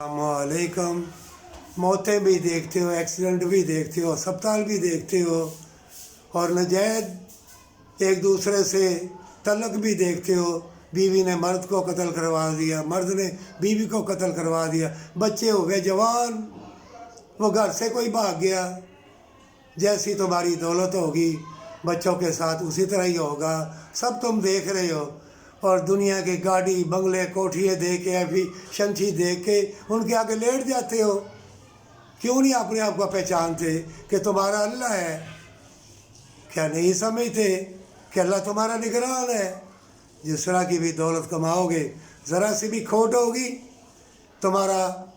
वालेकुम। मौतें भी देखते हो, एक्सीडेंट भी देखते हो, अस्पताल भी देखते हो, और नाजायज एक दूसरे से तल्लक भी देखते हो। बीवी ने मर्द को कत्ल करवा दिया, मर्द ने बीवी को कत्ल करवा दिया, बच्चे हो गए जवान, वो घर से कोई भाग गया। जैसी तुम्हारी दौलत होगी बच्चों के साथ उसी तरह ही होगा। सब तुम देख रहे हो, और दुनिया की गाड़ी बंगले कोठिए देख के एफिशिएंसी देख के उनके आगे लेट जाते हो। क्यों नहीं अपने आप को पहचानते कि तुम्हारा अल्लाह है? क्या नहीं समझते कि अल्लाह तुम्हारा निगरान है? जिस तरह की भी दौलत कमाओगे, ज़रा सी भी खोट होगी, तुम्हारा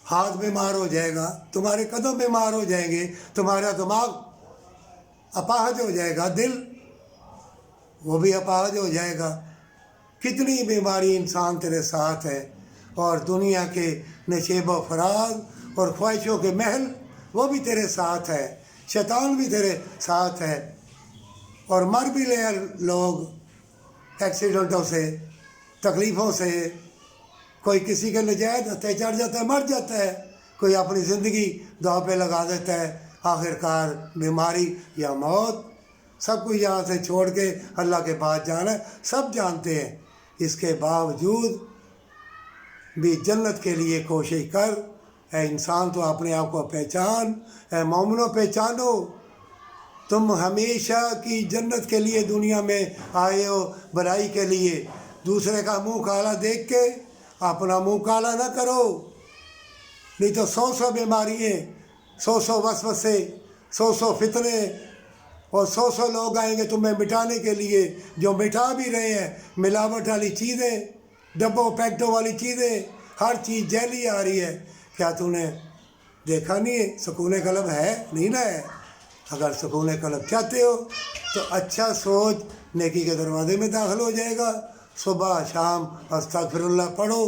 हाथ बीमार हो जाएगा, तुम्हारे कदम बीमार हो जाएंगे, तुम्हारा दिमाग अपाहज हो जाएगा, दिल वो भी अपाहज हो जाएगा। कितनी बीमारी इंसान तेरे साथ है, और दुनिया के नशेब व फराग और ख्वाहिशों के महल वो भी तेरे साथ है, शैतान भी तेरे साथ है। और मर भी ले लोग एक्सीडेंटों से, तकलीफ़ों से, कोई किसी के नजायज़ हत्या चढ़ जाता है, मर जाता है, कोई अपनी ज़िंदगी दांव पे लगा देता है। आखिरकार बीमारी या मौत, सब कुछ यहाँ से छोड़ के अल्लाह के पास जाना है, सब जानते हैं। इसके बावजूद भी जन्नत के लिए कोशिश कर। ऐ इंसान तो अपने आप को पहचान, ऐ मोमिनो पहचानो, तुम हमेशा की जन्नत के लिए दुनिया में आए हो, भलाई के लिए। दूसरे का मुंह काला देख के अपना मुंह काला ना करो, नहीं तो 100 बीमारियाँ, 100 वसवसे, 100 फितने, और 100 लोग आएंगे तुम्हें मिटाने के लिए, जो मिटा भी रहे हैं। मिलावट वाली चीज़ें, डब्बों पैकेटों वाली चीज़ें, हर चीज़ जैली आ रही है। क्या तूने देखा नहीं है सुकून कल्ब है? नहीं ना है। अगर सुकून कल्ब चाहते हो तो अच्छा सोच, नेकी के दरवाजे में दाखिल हो जाएगा। सुबह शाम अस्तगफिरुल्लाह पढ़ो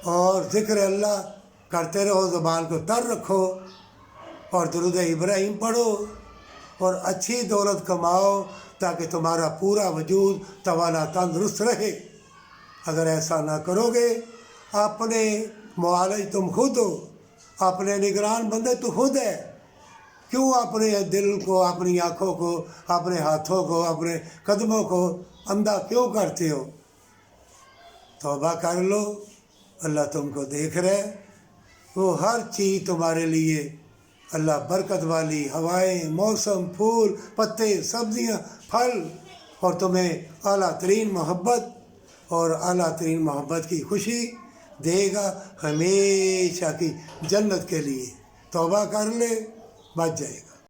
और ज़िक्र अल्लाह करते रहो, ज़ुबान को तर रखो, और दुरूद इब्राहिम पढ़ो, और अच्छी दौलत कमाओ ताकि तुम्हारा पूरा वजूद तवाना तंदुरुस्त रहे। अगर ऐसा ना करोगे, अपने मुआलिज तुम खुद हो, अपने निगरान बंदे तो खुद है। क्यों अपने दिल को, अपनी आँखों को, अपने हाथों को, अपने कदमों को अंधा क्यों करते हो? तौबा कर लो, अल्लाह तुमको देख रहा है। वो हर चीज़ तुम्हारे लिए अल्लाह बरकत वाली, हवाएं, मौसम, फूल, पत्ते, सब्जियां, फल, और तुम्हें आला तरीन मोहब्बत और आला तरीन मोहब्बत की खुशी देगा हमेशा की जन्नत के लिए। तौबा कर ले, बच जाएगा।